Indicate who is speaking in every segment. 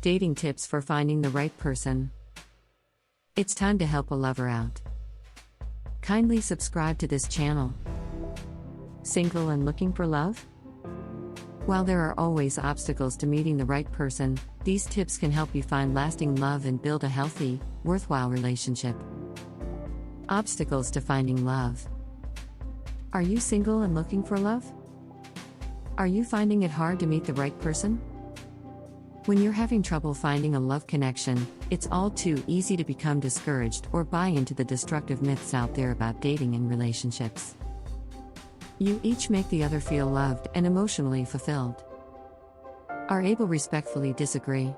Speaker 1: Dating tips for finding the right person. It's time to help a lover out. Kindly subscribe to this channel. Single and looking for love? While there are always obstacles to meeting the right person, these tips can help you find lasting love and build a healthy, worthwhile relationship. Obstacles to finding love. Are you single and looking for love? Are you finding it hard to meet the right person? When you're having trouble finding a love connection, it's all too easy to become discouraged or buy into the destructive myths out there about dating and relationships. You each make the other feel loved and emotionally fulfilled. Are able respectfully disagree.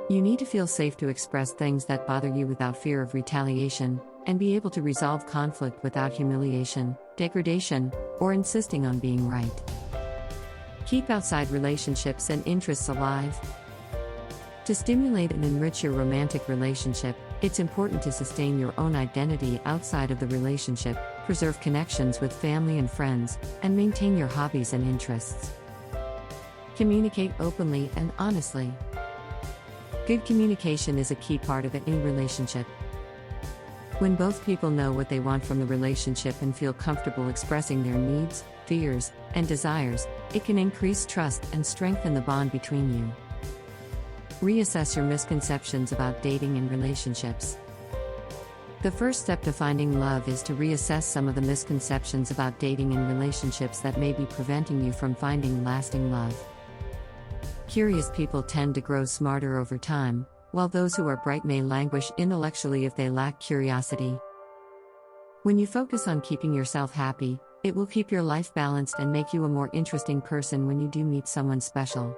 Speaker 1: You need to feel safe to express things that bother you without fear of retaliation, and be able to resolve conflict without humiliation, degradation, or insisting on being right. Keep outside relationships and interests alive. To stimulate and enrich your romantic relationship, it's important to sustain your own identity outside of the relationship, preserve connections with family and friends, and maintain your hobbies and interests. Communicate openly and honestly. Good communication is a key part of any relationship. When both people know what they want from the relationship and feel comfortable expressing their needs, fears, and desires, it can increase trust and strengthen the bond between you. Reassess your misconceptions about dating and relationships. The first step to finding love is to reassess some of the misconceptions about dating and relationships that may be preventing you from finding lasting love. Curious people tend to grow smarter over time, while those who are bright may languish intellectually if they lack curiosity. When you focus on keeping yourself happy, it will keep your life balanced and make you a more interesting person when you do meet someone special.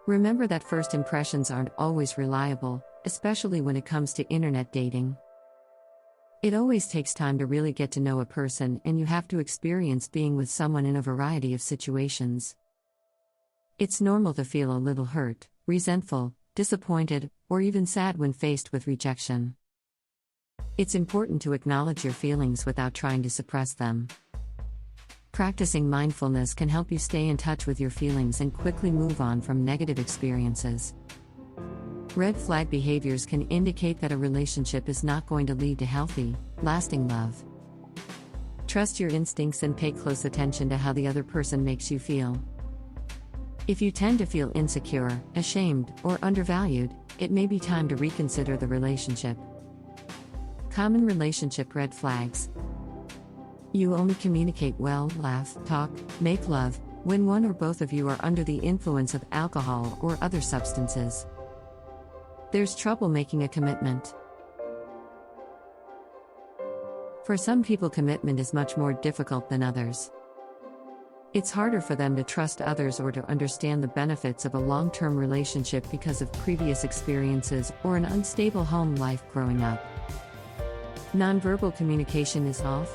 Speaker 1: Remember that first impressions aren't always reliable, especially when it comes to internet dating. It always takes time to really get to know a person, and you have to experience being with someone in a variety of situations. It's normal to feel a little hurt, resentful, disappointed, or even sad when faced with rejection. It's important to acknowledge your feelings without trying to suppress them. Practicing mindfulness can help you stay in touch with your feelings and quickly move on from negative experiences. Red flag behaviors can indicate that a relationship is not going to lead to healthy, lasting love. Trust your instincts and pay close attention to how the other person makes you feel. If you tend to feel insecure, ashamed, or undervalued, it may be time to reconsider the relationship. Common relationship red flags. You only communicate well, laugh, talk, make love, when one or both of you are under the influence of alcohol or other substances. There's trouble making a commitment. For some people, commitment is much more difficult than others. It's harder for them to trust others or to understand the benefits of a long-term relationship because of previous experiences or an unstable home life growing up. Nonverbal communication is off.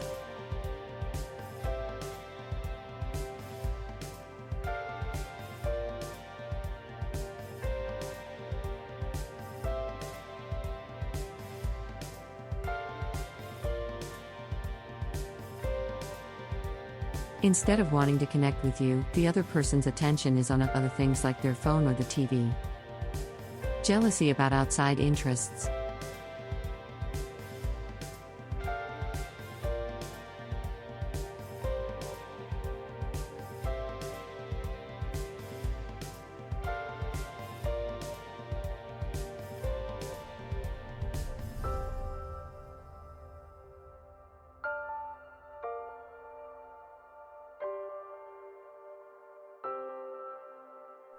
Speaker 1: Instead of wanting to connect with you, the other person's attention is on other things like their phone or the TV. Jealousy about outside interests.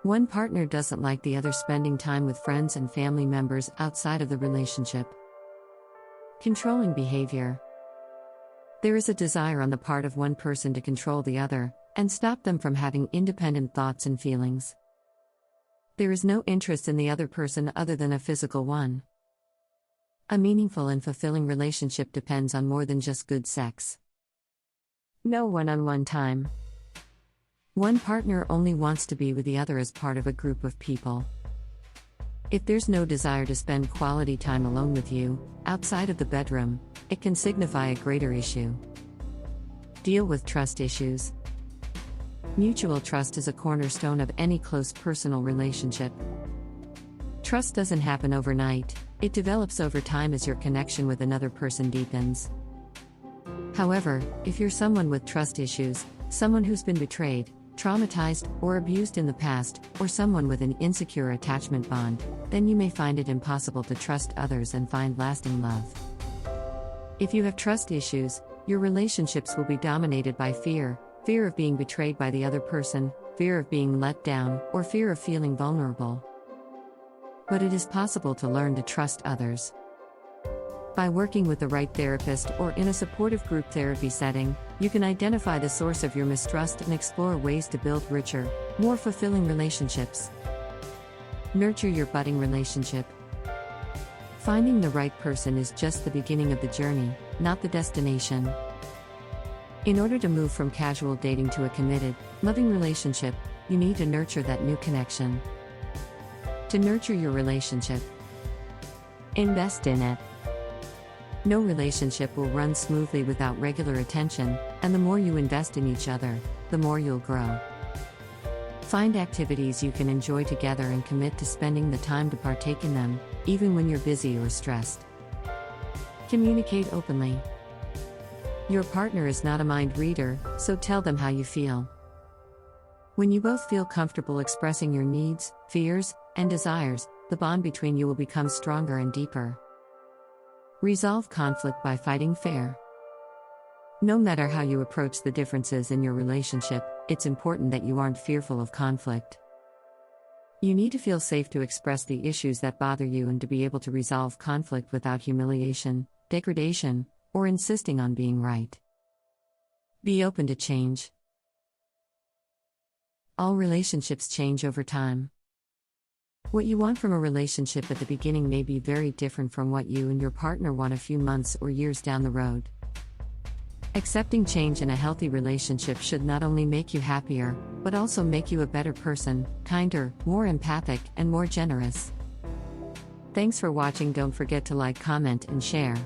Speaker 1: One partner doesn't like the other spending time with friends and family members outside of the relationship. Controlling behavior. There is a desire on the part of one person to control the other, and stop them from having independent thoughts and feelings. There is no interest in the other person other than a physical one. A meaningful and fulfilling relationship depends on more than just good sex. No one-on-one time. One partner only wants to be with the other as part of a group of people. If there's no desire to spend quality time alone with you, outside of the bedroom, it can signify a greater issue. Deal with trust issues. Mutual trust is a cornerstone of any close personal relationship. Trust doesn't happen overnight, it develops over time as your connection with another person deepens. However, if you're someone with trust issues, someone who's been betrayed, traumatized, or abused in the past, or someone with an insecure attachment bond, then you may find it impossible to trust others and find lasting love. If you have trust issues, your relationships will be dominated by fear of being betrayed by the other person, fear of being let down, or fear of feeling vulnerable. But it is possible to learn to trust others. By working with the right therapist or in a supportive group therapy setting, you can identify the source of your mistrust and explore ways to build richer, more fulfilling relationships. Nurture your budding relationship. Finding the right person is just the beginning of the journey, not the destination. In order to move from casual dating to a committed, loving relationship, you need to nurture that new connection. To nurture your relationship, invest in it. No relationship will run smoothly without regular attention, and the more you invest in each other, the more you'll grow. Find activities you can enjoy together and commit to spending the time to partake in them, even when you're busy or stressed. Communicate openly. Your partner is not a mind reader, so tell them how you feel. When you both feel comfortable expressing your needs, fears, and desires, the bond between you will become stronger and deeper. Resolve conflict by fighting fair. No matter how you approach the differences in your relationship, it's important that you aren't fearful of conflict. You need to feel safe to express the issues that bother you and to be able to resolve conflict without humiliation, degradation, or insisting on being right. Be open to change. All relationships change over time. What you want from a relationship at the beginning may be very different from what you and your partner want a few months or years down the road. Accepting change in a healthy relationship should not only make you happier, but also make you a better person, kinder, more empathic, and more generous. Thanks for watching. Don't forget to like, comment, and share.